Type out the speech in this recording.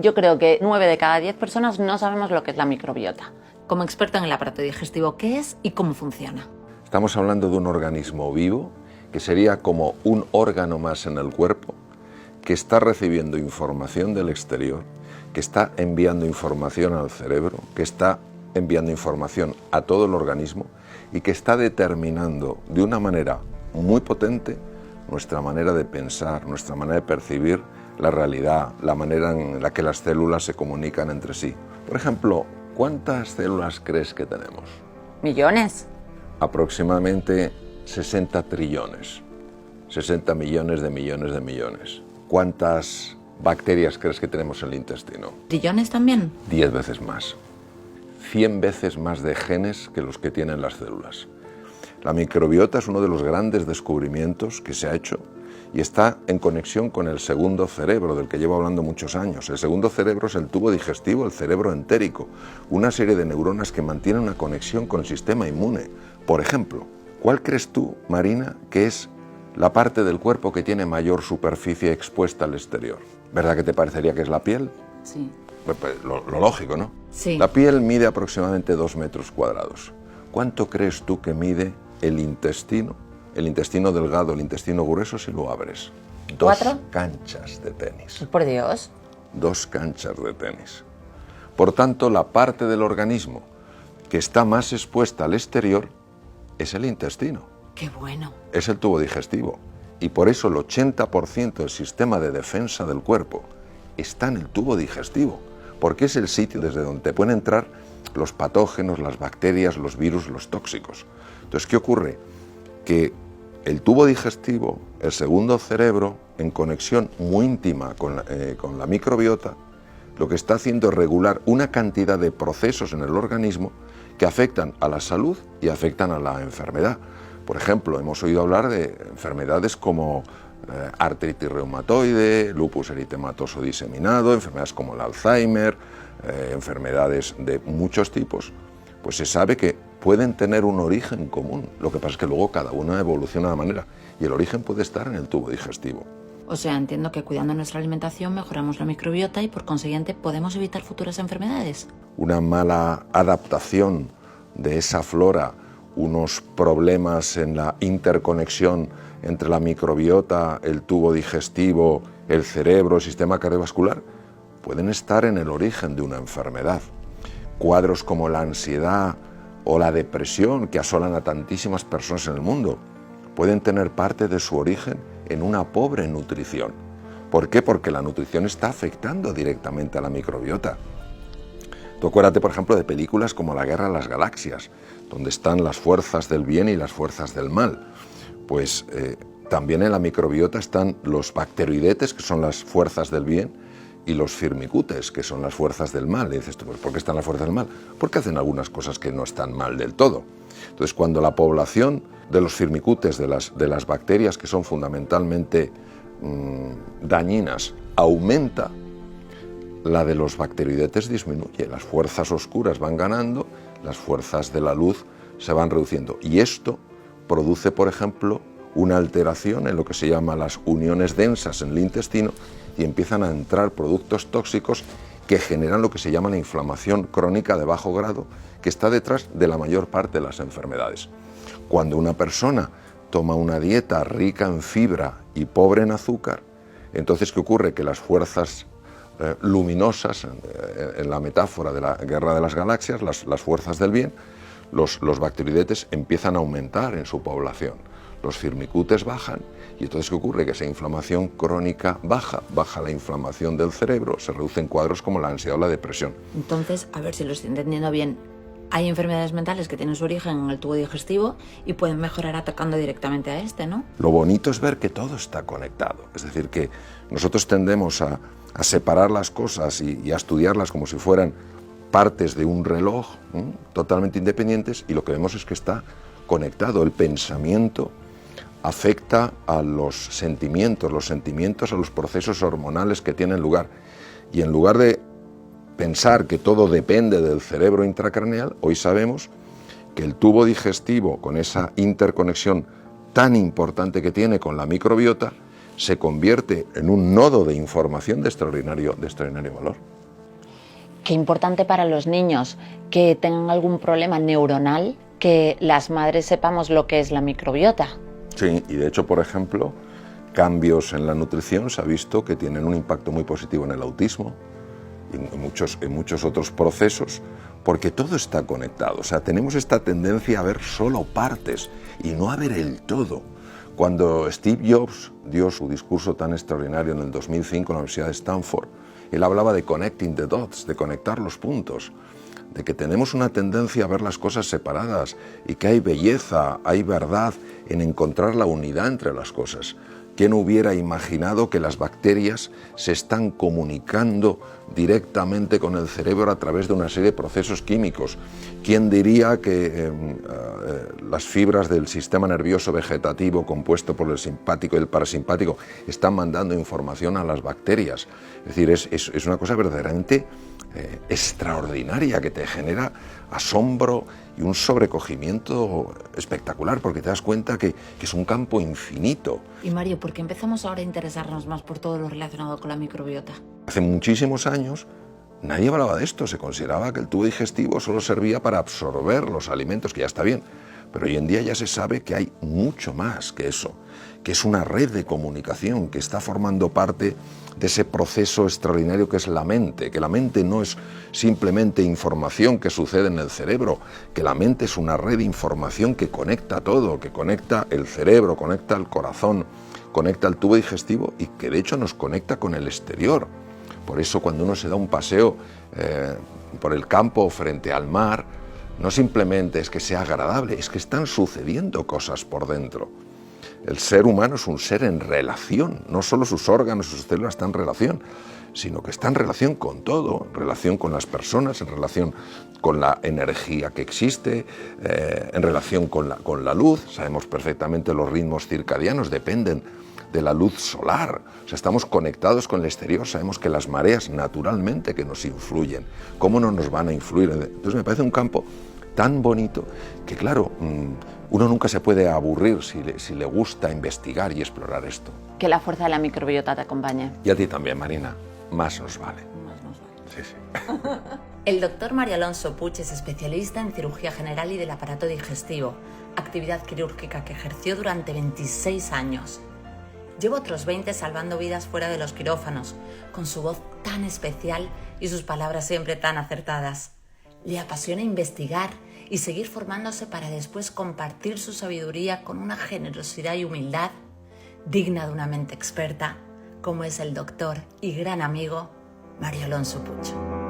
Yo creo que 9 de cada 10 personas no sabemos lo que es la microbiota. Como experto en el aparato digestivo, ¿qué es y cómo funciona? Estamos hablando de un organismo vivo que sería como un órgano más en el cuerpo, que está recibiendo información del exterior, que está enviando información al cerebro, que está enviando información a todo el organismo y que está determinando de una manera muy potente nuestra manera de pensar, nuestra manera de percibir la realidad, la manera en la que las células se comunican entre sí. Por ejemplo, ¿cuántas células crees que tenemos? ¿Millones? Aproximadamente 60 trillones, 60 millones de millones de millones. ¿Cuántas bacterias crees que tenemos en el intestino? ¿Trillones también? 10 veces más. 100 veces más de genes que los que tienen las células. La microbiota es uno de los grandes descubrimientos que se ha hecho y está en conexión con el segundo cerebro, del que llevo hablando muchos años. El segundo cerebro es el tubo digestivo, el cerebro entérico, una serie de neuronas que mantienen una conexión con el sistema inmune. Por ejemplo, ¿cuál crees tú, Marina, que es la parte del cuerpo que tiene mayor superficie expuesta al exterior? ¿Verdad que te parecería que es la piel? Sí. Pues, lo lógico, ¿no? Sí. La piel mide aproximadamente 2 metros cuadrados. ¿Cuánto crees tú que mide el intestino? El intestino delgado, el intestino grueso, si lo abres. 2 ¿4? canchas de tenis. Por Dios. 2 canchas de tenis. Por tanto, la parte del organismo que está más expuesta al exterior es el intestino. ¡Qué bueno! Es el tubo digestivo. Y por eso el 80% del sistema de defensa del cuerpo está en el tubo digestivo, porque es el sitio desde donde te pueden entrar los patógenos, las bacterias, los virus, los tóxicos. Entonces, ¿qué ocurre? Que el tubo digestivo, el segundo cerebro, en conexión muy íntima con la microbiota, lo que está haciendo es regular una cantidad de procesos en el organismo que afectan a la salud y afectan a la enfermedad. Por ejemplo, hemos oído hablar de enfermedades como artritis reumatoide, lupus eritematoso diseminado, enfermedades como el Alzheimer, enfermedades de muchos tipos. Pues se sabe que pueden tener un origen común. Lo que pasa es que luego cada una evoluciona de una manera y el origen puede estar en el tubo digestivo. O sea, entiendo que cuidando nuestra alimentación mejoramos la microbiota y por consiguiente podemos evitar futuras enfermedades. Una mala adaptación de esa flora, unos problemas en la interconexión entre la microbiota, el tubo digestivo, el cerebro, el sistema cardiovascular, pueden estar en el origen de una enfermedad. Cuadros como la ansiedad o la depresión que asolan a tantísimas personas en el mundo pueden tener parte de su origen en una pobre nutrición. ¿Por qué? Porque la nutrición está afectando directamente a la microbiota. Tú acuérdate, por ejemplo, de películas como La Guerra de las Galaxias, donde están las fuerzas del bien y las fuerzas del mal. Pues también en la microbiota están los bacteroidetes, que son las fuerzas del bien, y los firmicutes, que son las fuerzas del mal. Y dices tú, ¿por qué están las fuerzas del mal? Porque hacen algunas cosas que no están mal del todo. Entonces, cuando la población de los firmicutes, de las bacterias que son fundamentalmente dañinas, aumenta, la de los bacteroidetes disminuye. Las fuerzas oscuras van ganando, las fuerzas de la luz se van reduciendo. Y esto produce, por ejemplo, una alteración en lo que se llama las uniones densas en el intestino y empiezan a entrar productos tóxicos que generan lo que se llama la inflamación crónica de bajo grado, que está detrás de la mayor parte de las enfermedades. Cuando una persona toma una dieta rica en fibra y pobre en azúcar, entonces ¿qué ocurre? Que las fuerzas luminosas, en la metáfora de la Guerra de las Galaxias, las fuerzas del bien, los bacteroidetes empiezan a aumentar en su población. Los firmicutes bajan y entonces ¿qué ocurre? Que esa inflamación crónica baja la inflamación del cerebro, se reducen cuadros como la ansiedad o la depresión. Entonces, a ver si lo estoy entendiendo bien, hay enfermedades mentales que tienen su origen en el tubo digestivo y pueden mejorar atacando directamente a este, ¿no? Lo bonito es ver que todo está conectado, es decir, que nosotros tendemos a separar las cosas y a estudiarlas como si fueran partes de un reloj, totalmente independientes, y lo que vemos es que está conectado. El pensamiento afecta a los sentimientos a los procesos hormonales que tienen lugar, y en lugar de pensar que todo depende del cerebro intracraneal, hoy sabemos que el tubo digestivo, con esa interconexión tan importante que tiene con la microbiota, se convierte en un nodo de información de extraordinario valor. Qué importante para los niños que tengan algún problema neuronal, que las madres sepamos lo que es la microbiota. Sí, y de hecho, por ejemplo, cambios en la nutrición se ha visto que tienen un impacto muy positivo en el autismo y en muchos otros procesos, porque todo está conectado. O sea, tenemos esta tendencia a ver solo partes y no a ver el todo. Cuando Steve Jobs dio su discurso tan extraordinario en el 2005 en la Universidad de Stanford, él hablaba de connecting the dots, de conectar los puntos, de que tenemos una tendencia a ver las cosas separadas y que hay belleza, hay verdad en encontrar la unidad entre las cosas. ¿Quién hubiera imaginado que las bacterias se están comunicando directamente con el cerebro a través de una serie de procesos químicos? ¿Quién diría que las fibras del sistema nervioso vegetativo compuesto por el simpático y el parasimpático están mandando información a las bacterias? Es decir, es una cosa verdaderamente extraordinaria que te genera asombro y un sobrecogimiento espectacular, porque te das cuenta que es un campo infinito. Y Mario, ¿por qué empezamos ahora a interesarnos más por todo lo relacionado con la microbiota? Hace muchísimos años nadie hablaba de esto, se consideraba que el tubo digestivo solo servía para absorber los alimentos, que ya está bien, pero hoy en día ya se sabe que hay mucho más que eso, que es una red de comunicación que está formando parte de ese proceso extraordinario que es la mente, que la mente no es simplemente información que sucede en el cerebro, que la mente es una red de información que conecta todo, que conecta el cerebro, conecta el corazón, conecta el tubo digestivo y que de hecho nos conecta con el exterior. Por eso cuando uno se da un paseo por el campo frente al mar, no simplemente es que sea agradable, es que están sucediendo cosas por dentro. El ser humano es un ser en relación, no solo sus órganos, sus células están en relación, sino que está en relación con todo, en relación con las personas, en relación con la energía que existe, en relación con la luz. Sabemos perfectamente los ritmos circadianos dependen de la luz solar. O sea, estamos conectados con el exterior, sabemos que las mareas naturalmente que nos influyen, ¿cómo no nos van a influir? Entonces me parece un campo tan bonito que, claro, uno nunca se puede aburrir si le gusta investigar y explorar esto. Que la fuerza de la microbiota te acompañe. Y a ti también, Marina. Más nos vale. Más nos vale. Sí, sí. El doctor Mario Alonso Puig es especialista en cirugía general y del aparato digestivo, actividad quirúrgica que ejerció durante 26 años. Lleva otros 20 salvando vidas fuera de los quirófanos, con su voz tan especial y sus palabras siempre tan acertadas. Le apasiona investigar y seguir formándose para después compartir su sabiduría con una generosidad y humildad digna de una mente experta, como es el doctor y gran amigo Mario Alonso Puig.